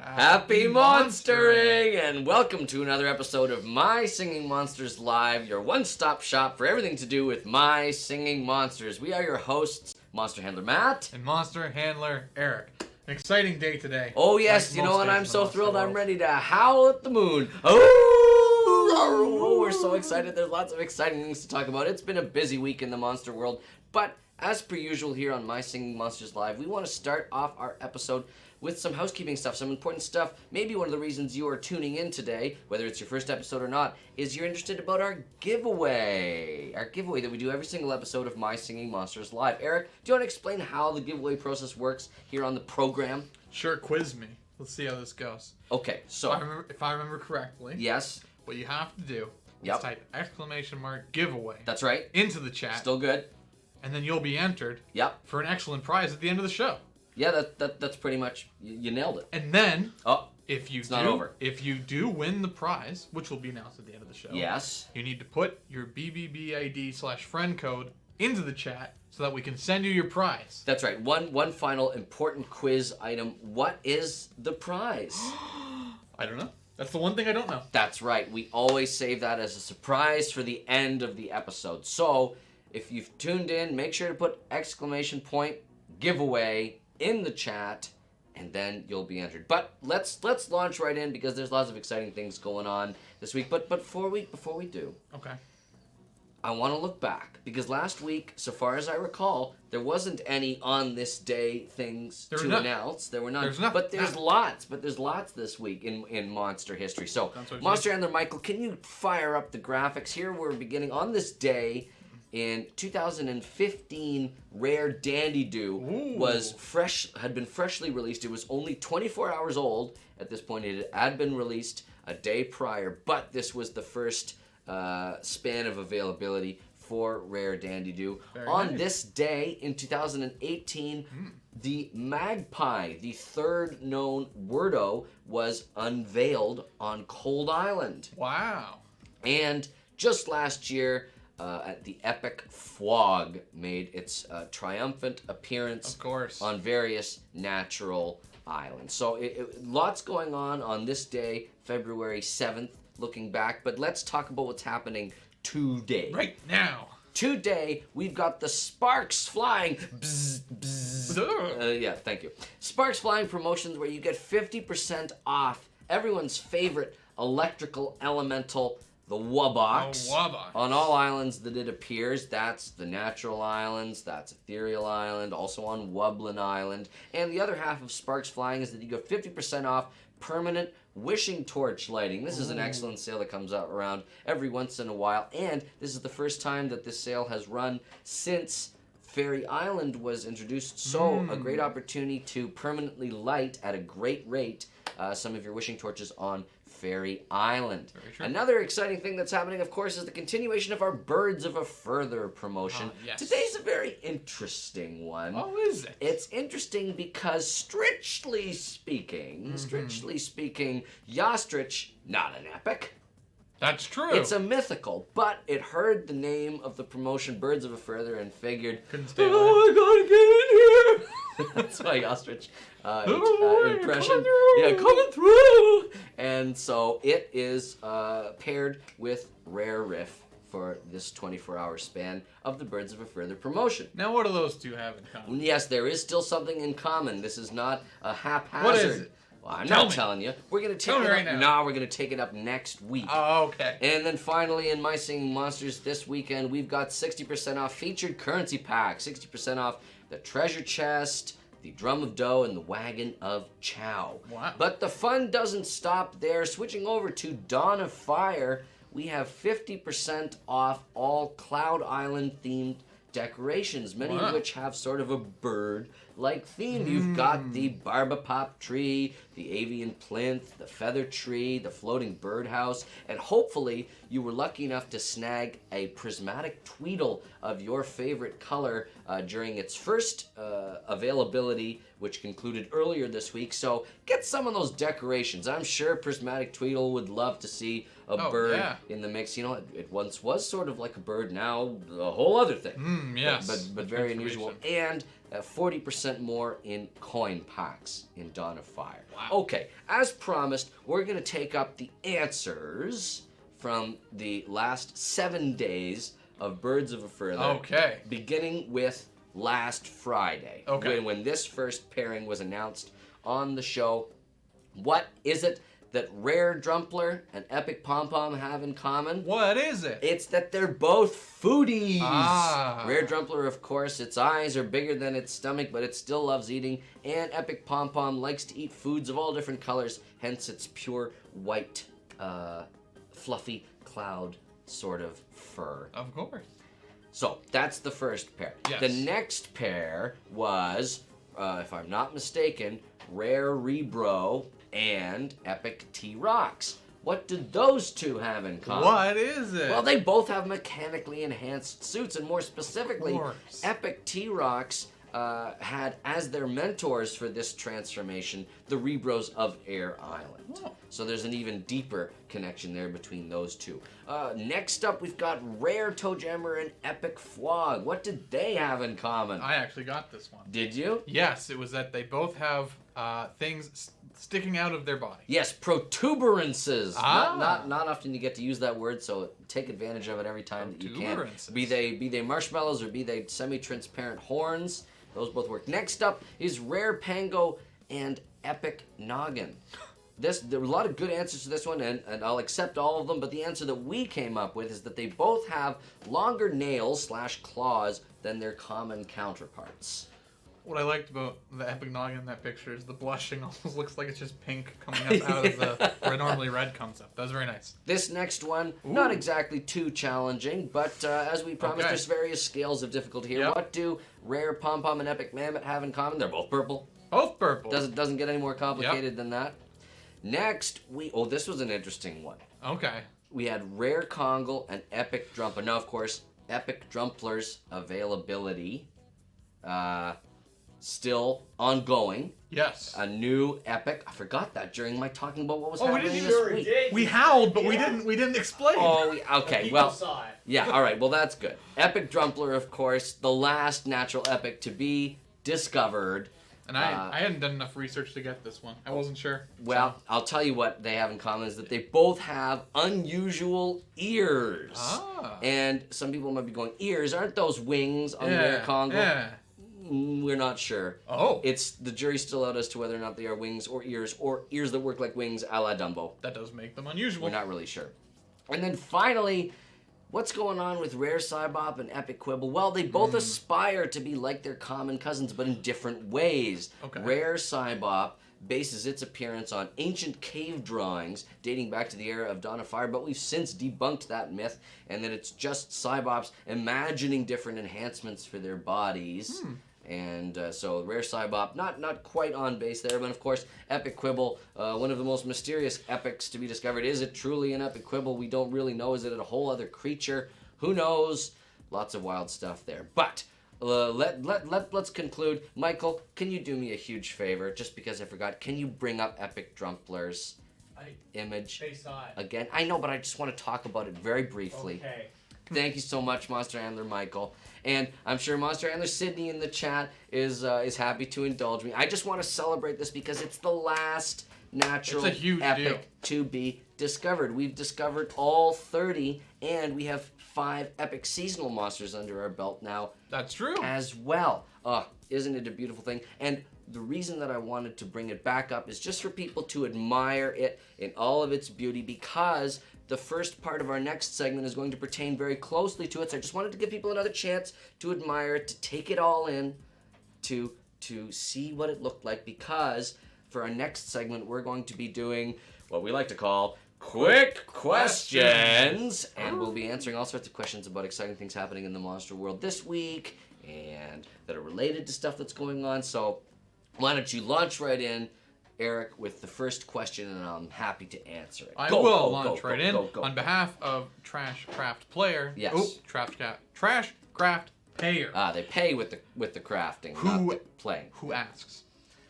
Happy monstering! And welcome to another episode of My Singing Monsters Live, your one-stop shop for everything to do with My Singing Monsters. We are your hosts, Monster Handler Matt. And Monster Handler Eric. An exciting day today. Oh yes, like you know what, I'm so thrilled world. I'm ready to howl at the moon. Oh, we're so excited. There's lots of exciting things to talk about. It's been a busy week in the monster world, but as per usual here on My Singing Monsters Live, we want to start off our episode with some housekeeping stuff, some important stuff. Maybe one of the reasons you are tuning in today, whether it's your first episode or not, is you're interested about our giveaway. Our giveaway that we do every single episode of My Singing Monsters Live. Eric, do you want to explain how the giveaway process works here on the program? Sure, quiz me. Let's see how this goes. Okay, so... If I remember correctly, yes. What you have to do is type !giveaway. That's right. Into the chat. Still good. And then you'll be entered for an excellent prize at the end of the show. Yeah, that's pretty much, you nailed it. And then, it's not over. If you do win the prize, which will be announced at the end of the show, yes, you need to put your BBB ID /friend code into the chat so that we can send you your prize. That's right. One final important quiz item. What is the prize? I don't know. That's the one thing I don't know. That's right. We always save that as a surprise for the end of the episode. So, if you've tuned in, make sure to put !giveaway in the chat, and then you'll be entered. But let's launch right in because there's lots of exciting things going on this week. But before we do, okay, I want to look back because last week, so far as I recall, there wasn't any on this day things to announce. There were none. But there's lots. But there's lots this week in monster history. So, Monster Handler Michael, can you fire up the graphics? Here we're beginning on this day. In 2015, Rare Dandy Doo had been freshly released. It was only 24 hours old at this point. It had been released a day prior, but this was the first span of availability for Rare Dandy Doo. On this day in 2018, the Magpie, the third known Wordo, was unveiled on Cold Island. Wow. And just last year, at the Epic Fwog made its triumphant appearance on various natural islands. So lots going on this day, February 7th, looking back. But let's talk about what's happening today. Right now. Today, we've got the Sparks Flying. Bzz, bzz. Yeah, thank you. Sparks Flying promotions where you get 50% off everyone's favorite electrical elemental, the Wubbox, on all islands that it appears. That's the natural islands, that's Ethereal Island, also on Wublin Island. And the other half of Sparks Flying is that you get 50% off permanent wishing torch lighting. This is an excellent sale that comes out around every once in a while. And this is the first time that this sale has run since Fairy Island was introduced. So a great opportunity to permanently light at a great rate some of your wishing torches on Fairy Island. Another exciting thing that's happening, of course, is the continuation of our Birds of a Further promotion. Yes. Today's a very interesting one. Oh, is it? It's interesting because, strictly speaking, Yastrich, not an epic. That's true. It's a mythical, but it heard the name of the promotion, Birds of a Further, and figured, couldn't stay away. I gotta get in here. That's my ostrich impression. Coming through. And so it is paired with Rare Riff for this 24-hour span of the Birds of a Further promotion. Now, what do those two have in common? Yes, there is still something in common. This is not a haphazard. What is it? Well, I'm not telling you. We're going to take it up now. We're going to take it up next week. Oh, okay. And then finally, in My Singing Monsters this weekend, we've got 60% off featured currency pack, 60% off the treasure chest, the drum of dough, and the wagon of chow. Wow. But the fun doesn't stop there. Switching over to Dawn of Fire, we have 50% off all Cloud Island themed decorations, many of which have sort of a bird-like theme. You've got the Barbapop tree, the avian plinth, the feather tree, the floating birdhouse, and hopefully you were lucky enough to snag a prismatic tweedle of your favorite color during its first availability, which concluded earlier this week. So get some of those decorations. I'm sure Prismatic Tweedle would love to see a bird in the mix. You know, it once was sort of like a bird, now a whole other thing. Yes. But very unusual. And 40% more in coin packs in Dawn of Fire. Wow. Okay, as promised, we're going to take up the answers from the last 7 days of Birds of a Feather. Okay. Beginning with last Friday. Okay. When this first pairing was announced on the show. What is it that Rare Drumpler and Epic Pom Pom have in common? What is it? It's that they're both foodies. Ah. Rare Drumpler, of course, its eyes are bigger than its stomach, but it still loves eating. And Epic Pom Pom likes to eat foods of all different colors, hence its pure white, fluffy cloud sort of fur. Of course. So that's the first pair. Yes. The next pair was, if I'm not mistaken, Rare Rebro and Epic T-Rox. What did those two have in common? What is it? Well, they both have mechanically enhanced suits, and more specifically, Of course. Epic T-Rox had as their mentors for this transformation the Rebros of Air Island. Oh. So there's an even deeper connection there between those two. Next up, we've got Rare Toejammer and Epic Fwog. What did they have in common? I actually got this one. Did you? Yes, it was that they both have things sticking out of their body. Yes, protuberances. Ah. Not often you get to use that word, so take advantage of it every time that you can. Protuberances. Be they marshmallows or be they semi-transparent horns, those both work. Next up is Rare Pango and Epic Noggin. There were a lot of good answers to this one, and I'll accept all of them, but the answer that we came up with is that they both have longer nails / claws than their common counterparts. What I liked about the Epic Noggin in that picture is the blushing almost looks like it's just pink coming up out of the where normally red comes up. That was very nice. This next one, not exactly too challenging, but as we promised, Okay. there's various scales of difficulty here. Yep. What do Rare Pom Pom and Epic Mammoth have in common? They're both purple. Both purple. Doesn't get any more complicated than that. Next, this was an interesting one. Okay. We had Rare Kongle and Epic Drumpler. Now, of course, Epic Drumpler's availability still ongoing. Yes. A new Epic. I forgot that during my talking about what was Oh, we happening didn't this even- week. We howled, but we didn't explain. Oh, okay. People Well, saw it. yeah. All right. Well, that's good. Epic Drumpler, of course, the last natural epic to be discovered. And I hadn't done enough research to get this one. I wasn't sure. Well, I'll tell you what they have in common is that they both have unusual ears. Ah. And some people might be going, ears? Aren't those wings on Rare Kongle? Yeah. We're not sure. Oh. It's the jury's still out as to whether or not they are wings or ears that work like wings a la Dumbo. That does make them unusual. We're not really sure. And then finally, what's going on with Rare Cybop and Epic Quibble? Well, they both aspire to be like their common cousins, but in different ways. Okay. Rare Cybop bases its appearance on ancient cave drawings dating back to the era of Dawn of Fire, but we've since debunked that myth, and that it's just Cybops imagining different enhancements for their bodies. And so Rare Cybop, not quite on base there, but of course, Epic Quibble, one of the most mysterious epics to be discovered. Is it truly an Epic Quibble? We don't really know. Is it a whole other creature? Who knows? Lots of wild stuff there. But let's conclude. Michael, can you do me a huge favor? Just because I forgot, can you bring up Epic Drumpler's image They saw it. again? I know, but I just want to talk about it very briefly. Okay. Thank you so much, Monster Handler Michael. And I'm sure Monster Handler Sydney in the chat is happy to indulge me. I just want to celebrate this because it's the last natural It's a huge epic deal. to be discovered. We've discovered all 30, and we have 5 epic seasonal monsters under our belt now That's true. as well. Isn't it a beautiful thing? And the reason that I wanted to bring it back up is just for people to admire it in all of its beauty, because the first part of our next segment is going to pertain very closely to it. So I just wanted to give people another chance to admire it, to take it all in, to see what it looked like, because for our next segment, we're going to be doing what we like to call Quick Questions. And we'll be answering all sorts of questions about exciting things happening in the monster world this week and that are related to stuff that's going on. So why don't you launch right in, Eric, with the first question, and I'm happy to answer it. I Go, will go, launch go, right go, in go, go. on behalf of Trash Craft Player. Yes. Oh, Trash Craft Payer. They pay with the crafting, Who- not the playing. Who asks,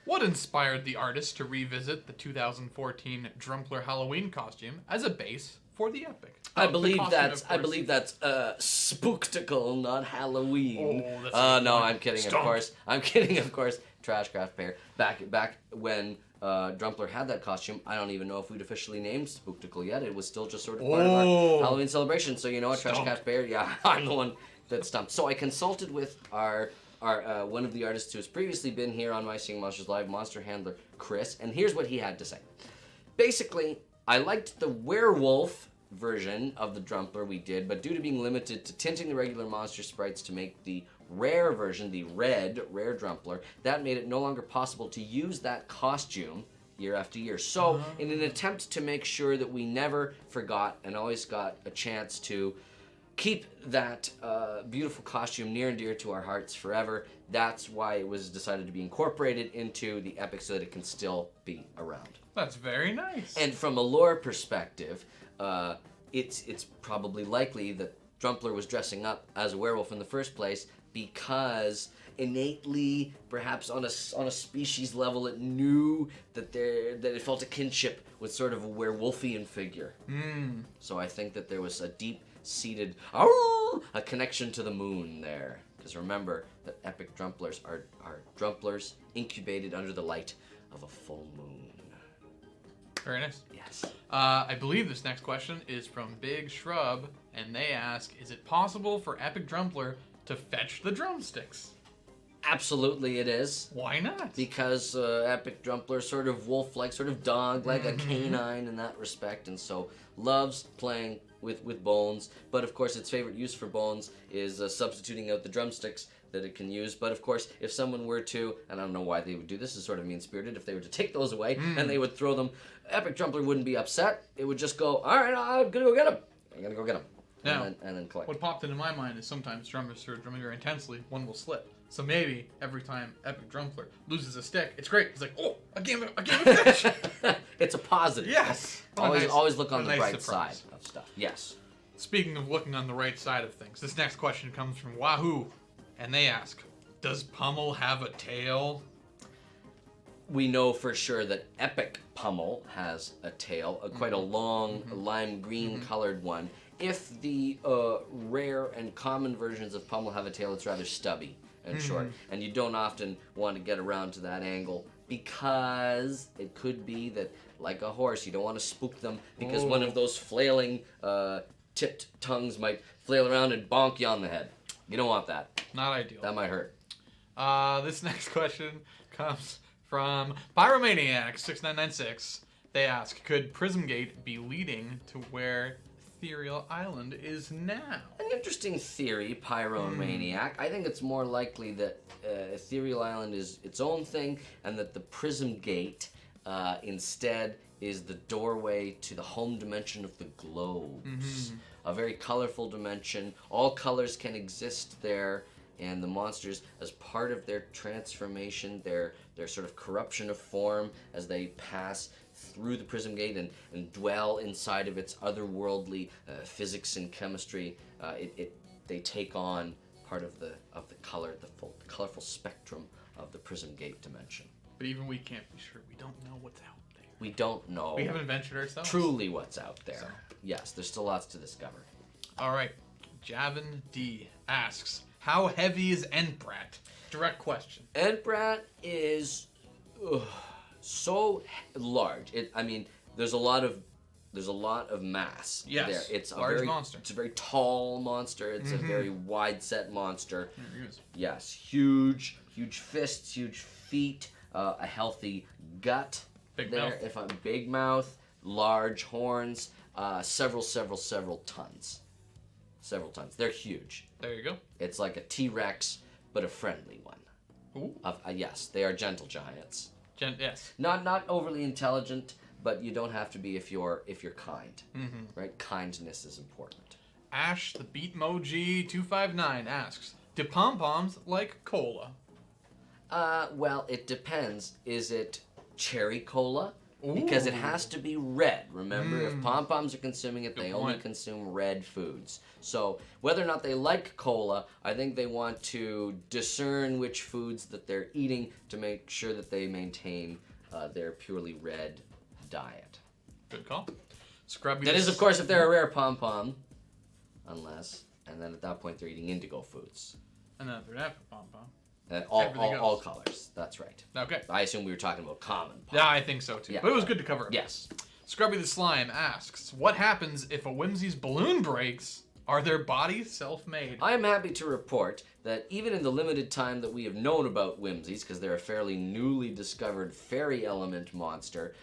What inspired the artist to revisit the 2014 Drumpler Halloween costume as a base for the epic? I believe that's Spooktacle, not Halloween. Oh, that's no, I'm kidding. Stump. Of course, I'm kidding. Of course, Trashcraft Bear. Back when Drumpler had that costume, I don't even know if we'd officially named Spooktacle yet. It was still just sort of part of our Halloween celebration. So you know what, Trashcraft Bear? Yeah, I'm the one that stumped. So I consulted with our one of the artists who has previously been here on My Seeing Monsters Live, monster handler Chris, and here's what he had to say. Basically, I liked the werewolf version of the Drumpler we did, but due to being limited to tinting the regular monster sprites to make the rare version, the rare Drumpler, that made it no longer possible to use that costume year after year. So, in an attempt to make sure that we never forgot and always got a chance to keep that beautiful costume near and dear to our hearts forever, that's why it was decided to be incorporated into the epic so that it can still be around. That's very nice. And from a lore perspective, it's probably likely that Drumpler was dressing up as a werewolf in the first place because innately, perhaps on a species level, it knew that it felt a kinship with sort of a werewolfian figure. So I think that there was a deep-seated a connection to the moon there. Because remember that epic Drumplers are Drumplers incubated under the light of a full moon. Very nice. Yes. I believe this next question is from Big Shrub, and they ask, is it possible for Epic Drumpler to fetch the drumsticks? Absolutely it is. Why not? Because Epic Drumpler is sort of wolf-like, sort of dog-like, a canine in that respect, and so loves playing with bones. But of course its favorite use for bones is substituting out the drumsticks that it can use. But of course, if someone were to, and I don't know why they would do this, is sort of mean-spirited, if they were to take those away and they would throw them, Epic Drumpler wouldn't be upset. It would just go, all right, I'm gonna go get them. I'm gonna go get them. Now, and then collect. What popped into my mind is sometimes drummers who are drumming very intensely, one will slip. So maybe every time Epic Drumpler loses a stick, it's great. It's like, oh, I gave it a fish. It's a positive. Yes. Always look on the nice bright surprise. side of stuff. Yes. Speaking of looking on the right side of things, this next question comes from Wahoo, and they ask, does Pummel have a tail? We know for sure that Epic Pummel has a tail, quite a long lime green colored one. If the rare and common versions of Pummel have a tail, it's rather stubby and short, and you don't often want to get around to that angle because it could be that, like a horse, you don't want to spook them because one of those flailing tipped tongues might flail around and bonk you on the head. You don't want that. Not ideal. That might hurt. This next question comes from Pyromaniac6996. They ask, could Prismgate be leading to where Ethereal Island is now? An interesting theory, Pyromaniac. I think it's more likely that Ethereal Island is its own thing and that the Prism Gate instead is the doorway to the home dimension of the globes. A very colorful dimension. All colors can exist there, and the monsters, as part of their transformation, their sort of corruption of form as they pass through the Prism Gate and dwell inside of its otherworldly physics and chemistry, they take on part of the color, the colorful spectrum of the Prism Gate dimension. But even we can't be sure. We don't know what's out there. We don't know. We haven't ventured ourselves. Truly what's out there. So. Yes, there's still lots to discover. All right. Javin D asks, how heavy is Entbrat? Direct question. Entbrat is so large. There's a lot of mass Yes, there. It's a large very monster. It's a very tall monster. It's a very wide set monster. Here it is. Yes, huge fists, huge feet, a healthy gut. Big there. mouth. If I'm big mouth, large horns, several tons. Several tons. They're huge. There you go. It's like a T-Rex, but a friendly one. Ooh. Yes, they are gentle giants. Yes. Not overly intelligent, but you don't have to be if you're kind. Right? Kindness is important. Ash the Beatmoji 259 asks, do pom-poms like cola? Well, it depends. Is it cherry cola because it Ooh. has to be red. Remember, if pom-poms are consuming it, Good they only point. consume red foods. So whether or not they like cola, I think they want to discern which foods that they're eating to make sure that they maintain their purely red diet. Good call. Scrubby. That is, of course, if they're a rare pom-pom, unless, and then at that point they're eating indigo foods. And then they're not pom-pom. All else. colors. That's right. Okay. I assume we were talking about common pom. Yeah, I think so too. Yeah. But it was good to cover it. Yes. Scrubby the Slime asks, what happens if a Whimsy's balloon breaks? Are their bodies self-made? I am happy to report that even in the limited time that we have known about Whimsies, because they're a fairly newly discovered fairy element monster,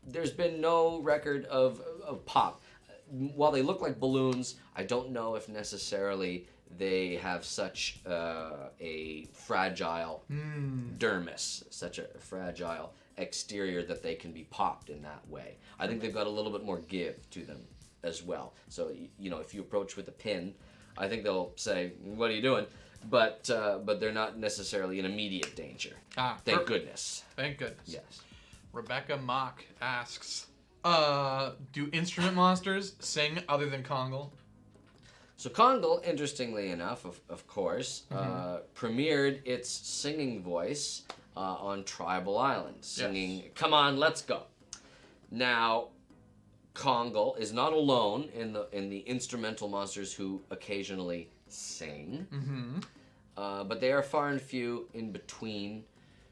there's been no record of pop. While they look like balloons, I don't know if necessarily they have such a fragile dermis, such a fragile exterior that they can be popped in that way. I think they've got a little bit more give to them as well. So, you know, if you approach with a pin, I think they'll say, what are you doing? But they're not necessarily in immediate danger. Thank goodness. Thank goodness. Yes. Rebecca Mock asks, do instrument monsters sing other than Kongle? So Kongle, interestingly enough, of course, premiered its singing voice on Tribal Island, singing, "Come on, let's go." Now, Kongle is not alone in the instrumental monsters who occasionally sing, but they are far and few in between.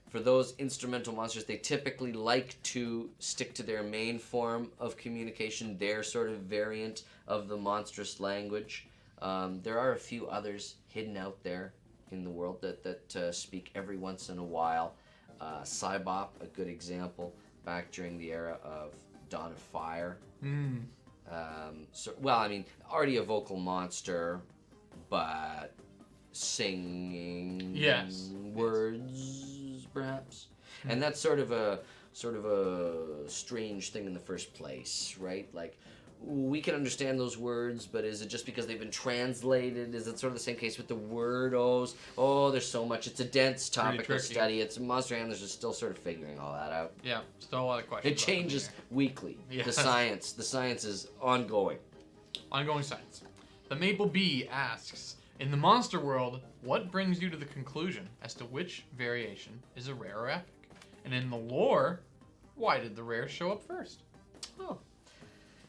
For those instrumental monsters, they typically like to stick to their main form of communication, their sort of variant of the monstrous language. There are a few others hidden out there in the world that speak every once in a while. Cybop, a good example, back during the era of Dawn of Fire. Already a vocal monster, but singing words, perhaps. And that's sort of a strange thing in the first place, right? Like, we can understand those words, but is it just because they've been translated? Is it sort of the same case with the wordos? Oh, there's so much. It's a dense topic of study. It's Monster Handlers are still sort of figuring all that out. Yeah, still a lot of questions. It changes weekly. Yeah. The science is ongoing. Ongoing science. The Maple Bee asks, in the monster world, what brings you to the conclusion as to which variation is a rare or epic? And in the lore, why did the rare show up first? Oh.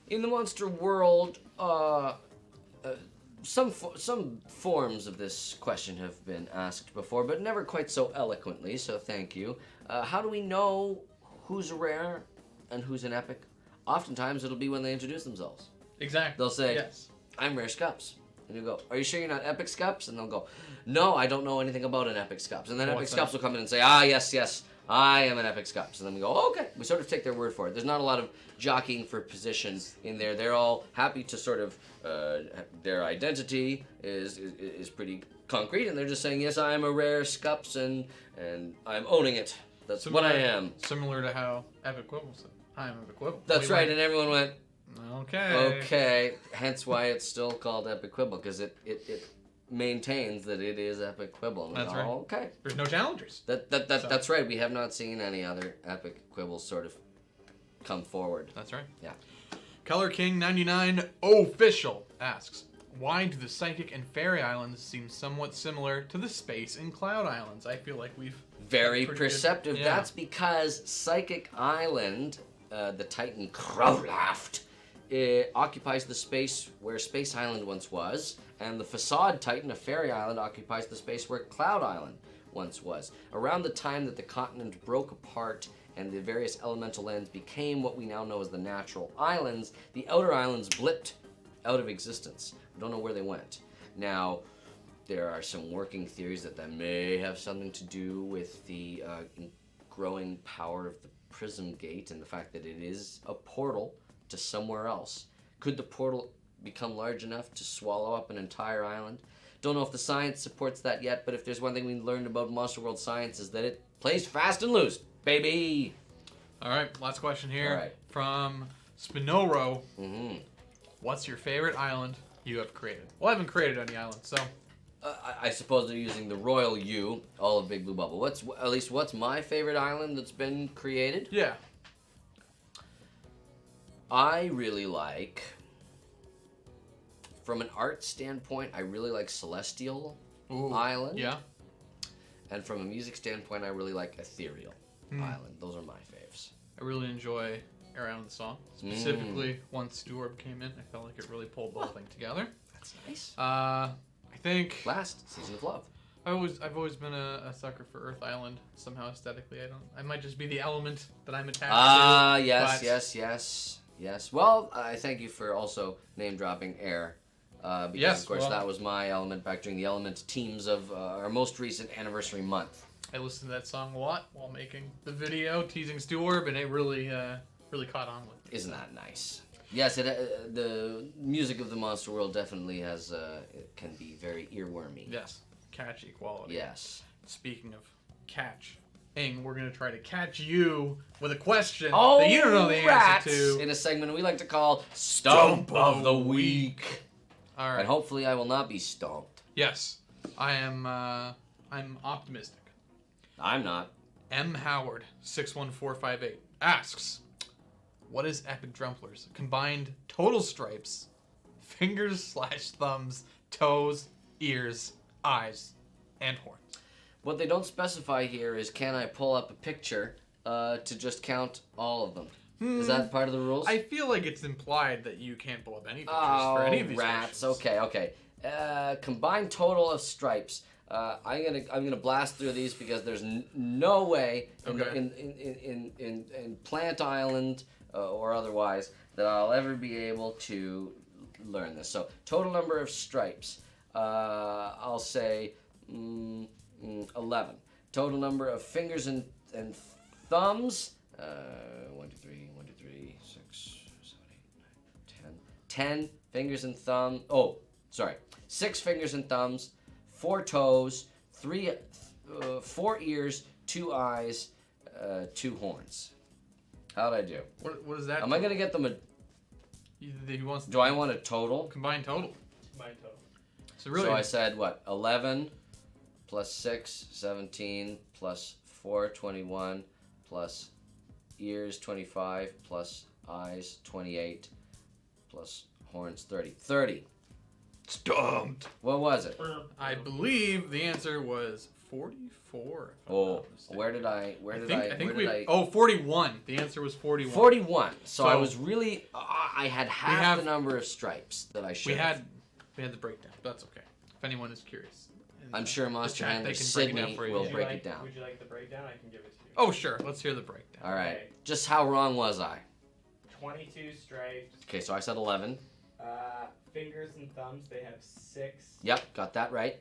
In the monster world, some forms of this question have been asked before, but never quite so eloquently, so thank you. How do we know who's a rare and who's an epic? Oftentimes it'll be when they introduce themselves. Exactly. They'll say, yes, I'm Rare Scups. And you go, are you sure you're not Epic Scups? And they'll go, no, I don't know anything about an Epic Scups. And then Epic Scups will come in and say, yes, I am an Epic Scups. And then we go, oh, okay. We sort of take their word for it. There's not a lot of jockeying for position in there. They're all happy to sort of, their identity is pretty concrete. And they're just saying, yes, I am a Rare Scups and I'm owning it. That's what I am. Similar to how Epic Quibble said, I am Epic Quibble. That's right. And everyone went, okay. Okay. Hence why it's still called Epic Quibble, because it maintains that it is Epic Quibble. And That's right. Okay. There's no challengers. That's right. We have not seen any other Epic Quibbles sort of come forward. That's right. Yeah. Color King 99 Official asks, why do the Psychic and Fairy Islands seem somewhat similar to the Space and Cloud Islands? I feel like we've... Very perceptive. Yeah. That's because Psychic Island, the Titan Crowlaft, occupies the space where Space Island once was, and the Facade Titan of Fairy Island occupies the space where Cloud Island once was. Around the time that the continent broke apart and the various elemental lands became what we now know as the natural islands, the outer islands blipped out of existence. We don't know where they went. Now, there are some working theories that may have something to do with the growing power of the Prism Gate and the fact that it is a portal to somewhere else. Could the portal become large enough to swallow up an entire island? Don't know if the science supports that yet, but if there's one thing we learned about Monster World science is that it plays fast and loose, baby. All right, last question here All right. from Spinoro. What's your favorite island you have created? Well, I haven't created any islands, so... I suppose they're using the Royal U, all of Big Blue Bubble. What's my favorite island that's been created? Yeah. I really like, from an art standpoint, I really like Celestial Island. Yeah. And from a music standpoint, I really like Ethereal Island. Those are my faves. I really enjoy Air Island song. Specifically, once Stewart came in, I felt like it really pulled the whole thing together. That's nice. I think Last, Season of Love. I've always been a sucker for Earth Island somehow aesthetically. I might just be the element that I'm attached to. Yes. Well, I thank you for also name dropping Air. Because of course that was my element back during the Element teams of our most recent anniversary month. I listened to that song a lot while making the video, teasing Stewart, and it really caught on with me. Isn't that nice? Yes, the music of the Monster World definitely has it can be very earwormy. Yes, catchy quality. Yes. Speaking of catching, we're gonna try to catch you with a question that you don't know the answer to. In a segment we like to call Stump of the Week. All right. And hopefully I will not be stumped. Yes, I am. I'm optimistic. I'm not. M. Howard 61458 asks, "What is Epic Drumpler's combined total stripes, fingers/thumbs, toes, ears, eyes, and horns?" What they don't specify here is can I pull up a picture to just count all of them? Is that part of the rules? I feel like it's implied that you can't pull up any pictures for any of these rats. questions. Okay. Combined total of stripes. I'm gonna blast through these because there's no way in Plant Island or otherwise that I'll ever be able to learn this. So total number of stripes. I'll say 11. Total number of fingers and thumbs. 1, 2, 3, 6, 7, 8, 9, 10 fingers and thumb. 6 fingers and thumbs, 4 toes, 4 ears, 2 eyes, 2 horns. How'd I do? What is that? Am I gonna get them Do I want a total? Combined total. Combined total. So I said what? 11 plus 6, 17 plus 4, 21 plus ears 25 plus eyes 28 plus horns 30. 30. Stumped. What was it? I believe the answer was 44. Where did I? I think 41. The answer was 41. 41. So I was really I had half the number of stripes that I should. We had the breakdown. That's okay. If anyone is curious. I'm sure Monster Handler Sydney will break it down. Would you like the breakdown? I can give it to you. Oh, sure. Let's hear the breakdown. All right. Okay. Just how wrong was I? 22 stripes. Okay, so I said 11. Fingers and thumbs, they have 6. Yep, got that right.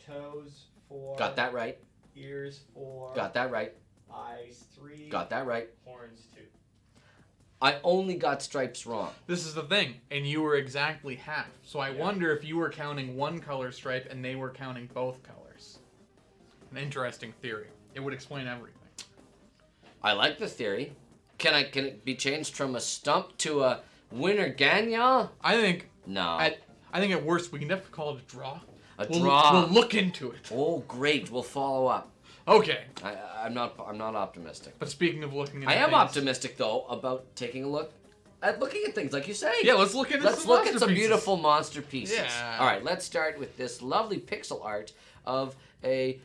Toes, 4. Got that right. Ears, 4. Got that right. Eyes, 3. Got that right. Horns, 2. I only got stripes wrong. This is the thing, and you were exactly half. So I wonder if you were counting one color stripe and they were counting both colors. An interesting theory. It would explain everything. I like the theory. Can it be changed from a stump to a winner gagnant? I think. No. I think at worst we can definitely call it a draw. Draw. We'll look into it. Oh, great. We'll follow up. Okay. I'm not optimistic. But speaking of looking into I am things, optimistic though about taking a look at things like you say. Yeah, let's look into Let's some look at some monsterpieces. beautiful monster pieces. Yeah. All right, let's start with this lovely pixel art of a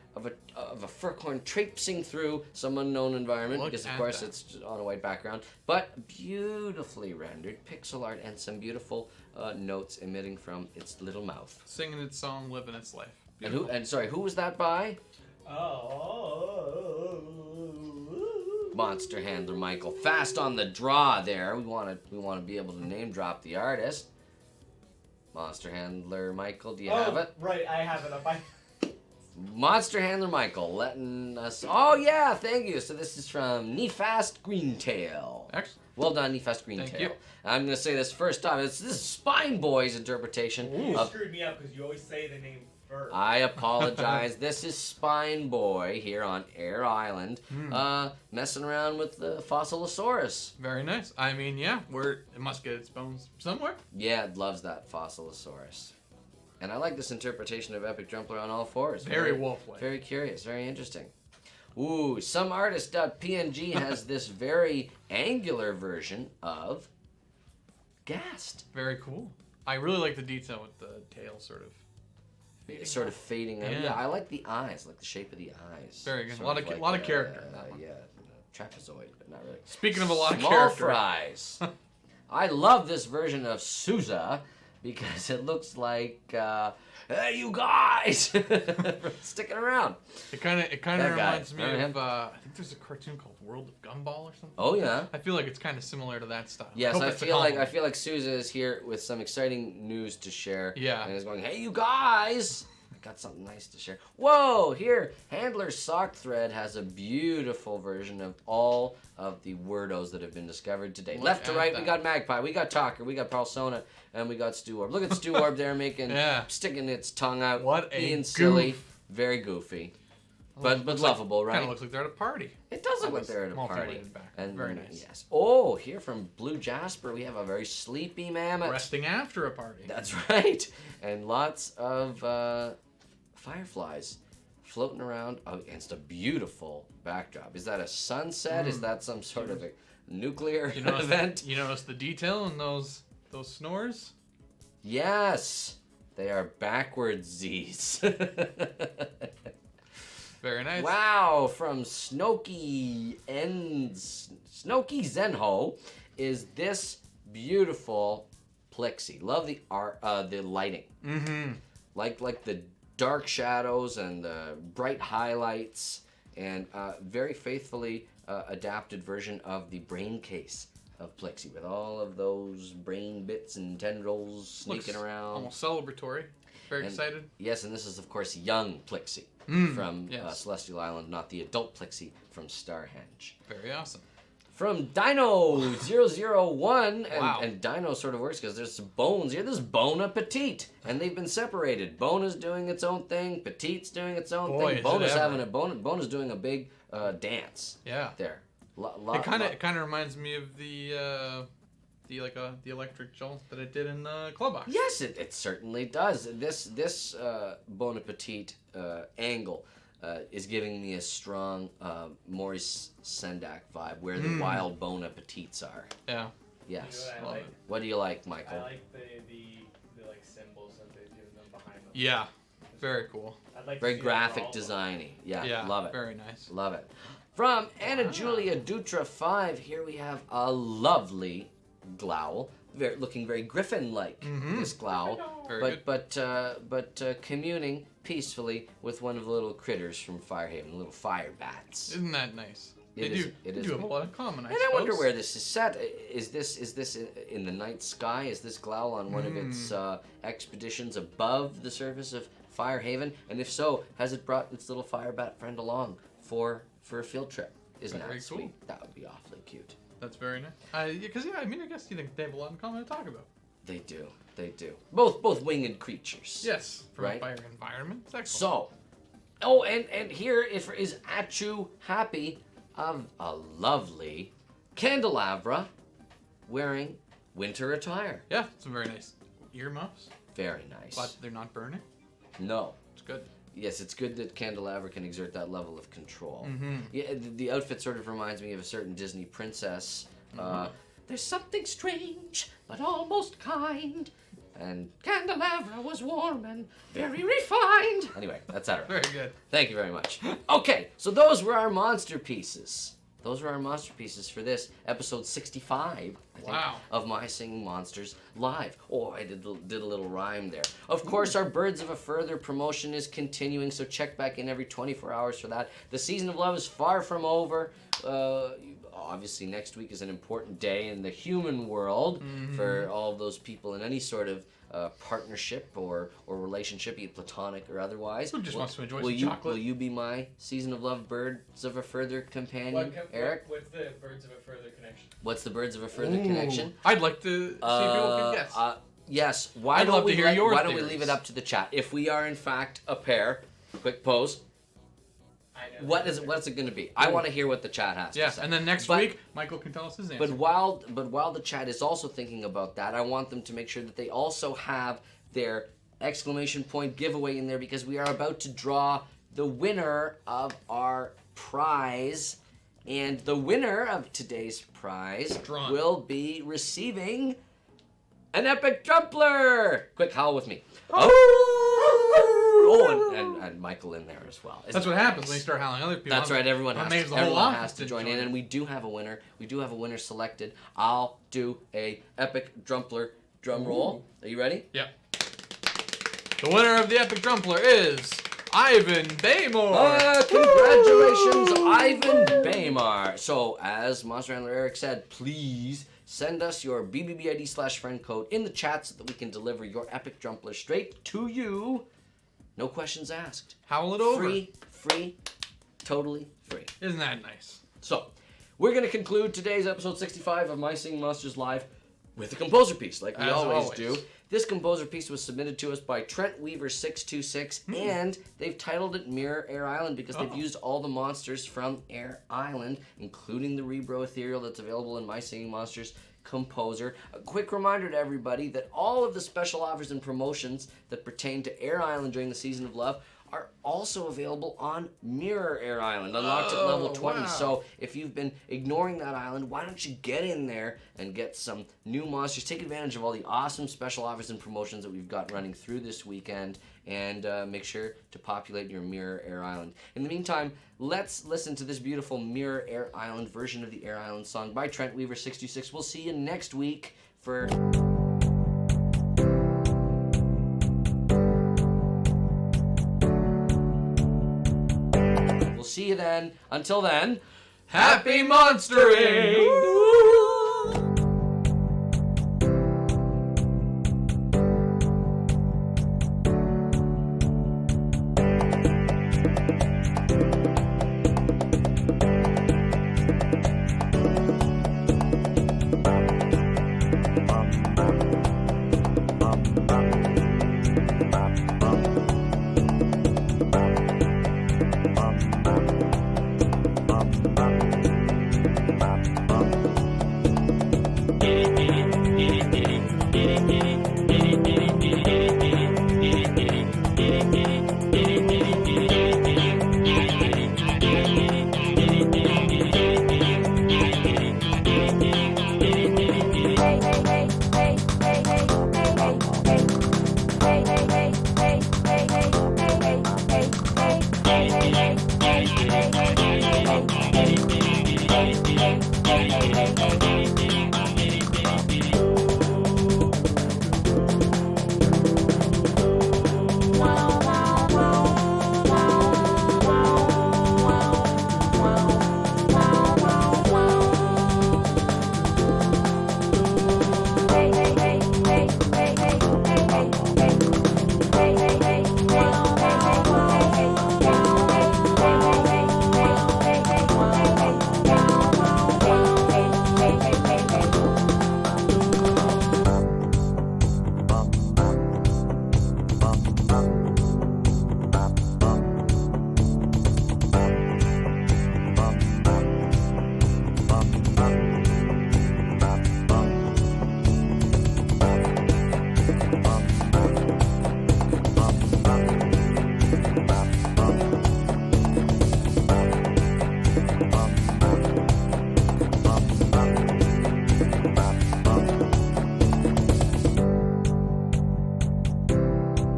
furcorn traipsing through some unknown environment Look because of at course that. it's on a white background, but beautifully rendered pixel art and some beautiful notes emitting from its little mouth. Singing its song, living its life. And who was that by? Monster Handler Michael. Fast on the draw there. We want to be able to name drop the artist. Monster Handler Michael, do you have it? Right, I have it up. Monster Handler Michael letting us. Oh yeah, thank you. So this is from Nefast Greentail. Excellent. Well done, Nefast Greentail. Thank you. I'm gonna say this first time. This is Spine Boy's interpretation You of. screwed me up because you always say the name first. I apologize. This is Spine Boy here on Air Island, messing around with the Fossilosaurus. Very nice. I mean, yeah, it must get its bones somewhere. Yeah, it loves that Fossilosaurus. And I like this interpretation of Epic Drumpler on all fours. Very wolf-like. Very curious, very interesting. Ooh, some artist.png has this very angular version of gassed. Very cool. I really like the detail with the tail sort of. It's sort of fading out. Yeah. Yeah, I like the eyes, like the shape of the eyes. Very good. Sort A lot of character. Yeah, trapezoid, but not really. Speaking of a lot of Small character. fries. I love this version of Sousa because it looks like, hey, you guys, sticking around. It kind of That guy. reminds me Remember of. him? I think there's a cartoon called World of Gumball or something. Oh yeah. I feel like it's kind of similar to that style. Yes, Hope I it's a feel compliment. like Sousa is here with some exciting news to share. Yeah. And he's going, hey, you guys. I got something nice to share. Whoa, here, Handler's Sock Thread has a beautiful version of all of the wordos that have been discovered today. Look Left to at right, that. we got Magpie, we got Talker, we got Persona, and we got Stu Orb. Look at Stu Orb there making, Yeah. sticking its tongue out, What a being silly, goof. very goofy, but Looks lovable, Kind right? of looks like they're at a party. It does look like Nice. they're at a party. Multi-layered back. Very nice. Yes. Oh, here from Blue Jasper, we have a very sleepy mammoth. Resting after a party. That's right. And lots of fireflies floating around against a beautiful backdrop. Is that a sunset? Is that some sort of a nuclear You notice, event? you notice the detail in those snores? Yes. They are backwards Z's. Very nice. Wow, from Snooky Zenho is this beautiful plexi. Love the art, the lighting. Mm-hmm. Like the dark shadows and the bright highlights, and very faithfully adapted version of the brain case of Plexi with all of those brain bits and tendrils sneaking Looks around. almost celebratory. Very And- excited. Yes, and this is of course young Plexi from yes. Celestial Island, not the adult Plexi from Starhenge. Very awesome. From Dino001, Wow. and Dino sort of works because there's some bones here. There's Bona Petite, and they've been separated. Bona's doing its own thing, Petite's doing its own Boy, thing. is it Bona's ever. having a Bona's doing a big dance Yeah. there. It kind of reminds me of the electric jolt that it did in the club box. Yes, it certainly does. This Bona Petite angle is giving me a strong Maurice Sendak vibe, where the wild Bon Appetites are. Yeah. Yes. You know what I like? What do you like, Michael? I like the like symbols that they do them behind them. Yeah. Very cool. I'd like to Very see that for graphic all of them. Yeah. Yeah, love it. Very nice. Love it. From Anna Julia Dutra 5, here we have a lovely glowl, looking very griffin-like. This glowl, Very but communing peacefully with one of the little critters from Firehaven, the little fire bats. Isn't that nice? It They is- do. it They is. do have a lot in common. And I wonder suppose. where this is set. Is this in the night sky? Is this glowl on one of its expeditions above the surface of Firehaven? And if so, has it brought its little fire bat friend along for a field trip? Isn't Very that sweet? cool. That would be awfully cute. That's very nice. Because I mean, I guess you think they have a lot in common to talk about. They do. They do. Both winged creatures. Yes. From Right. a fire environment. It's excellent. So, oh, and here is Achu Happy of a lovely candelabra wearing winter attire. Yeah, some very nice earmuffs, Very nice. but they're not burning. No. It's good. Yes, it's good that Candelabra can exert that level of control. Mm-hmm. Yeah, the outfit sort of reminds me of a certain Disney princess. There's something strange, but almost kind. And Candelabra was warm and very refined. Anyway, etc. Very good. Thank you very much. Okay, so those were our monster pieces. Those were our monster pieces for this episode 65, I think, Wow. of My Singing Monsters Live. Oh, I did a little rhyme there. Of course, our Birds of a Further promotion is continuing, so check back in every 24 hours for that. The season of love is far from over. Obviously, next week is an important day in the human world for all of those people in any sort of partnership or relationship, be it platonic or otherwise. Who just wants to enjoy will some you, chocolate? Will you be my season of love Birds of a Further companion, Eric? What's the Birds of a Further connection? What's the Birds of a Further connection? I'd like to see if people can guess. Yes. Why I'd don't love to we hear your Why don't we theories. leave it up to the chat? If we are in fact a pair, quick pose. I know. What's it going to be? I want to hear what the chat has Yeah, to say. and then next But- week, Michael can tell us his answer. But while the chat is also thinking about that, I want them to make sure that they also have their exclamation point giveaway in there, because we are about to draw the winner of our prize. And the winner of today's prize Drawn. will be receiving an epic drumpler. Quick howl with me. Oh, and Michael in there as well. That's what happens when you start howling other people. That's right. Everyone has to join in, and we do have a winner. We do have a winner selected. I'll do a epic drumpler drum roll. Are you ready? Yep. The winner of the epic drumpler is Ivan Baymore. Congratulations, Ivan Baymar. So, as Monster Handler Eric said, please send us your BBB ID /friend code in the chat so that we can deliver your epic drumpler straight to you. No questions asked. Howl it over. Free, totally free. Isn't that nice? So, we're going to conclude today's episode 65 of My Singing Monsters Live with a composer piece, like we always do. This composer piece was submitted to us by Trent Weaver 626, and they've titled it Mirror Air Island because they've used all the monsters from Air Island, including the Rebro Ethereal that's available in My Singing Monsters Composer. A quick reminder to everybody that all of the special offers and promotions that pertain to Air Island during the Season of Love are also available on Mirror Air Island, unlocked at level 20. Wow. So if you've been ignoring that island, why don't you get in there and get some new monsters? Take advantage of all the awesome special offers and promotions that we've got running through this weekend, and make sure to populate your Mirror Air Island. In the meantime, let's listen to this beautiful Mirror Air Island version of the Air Island song by Trent Weaver 626. We'll see you next week for... See you then. Until then, Happy monstering!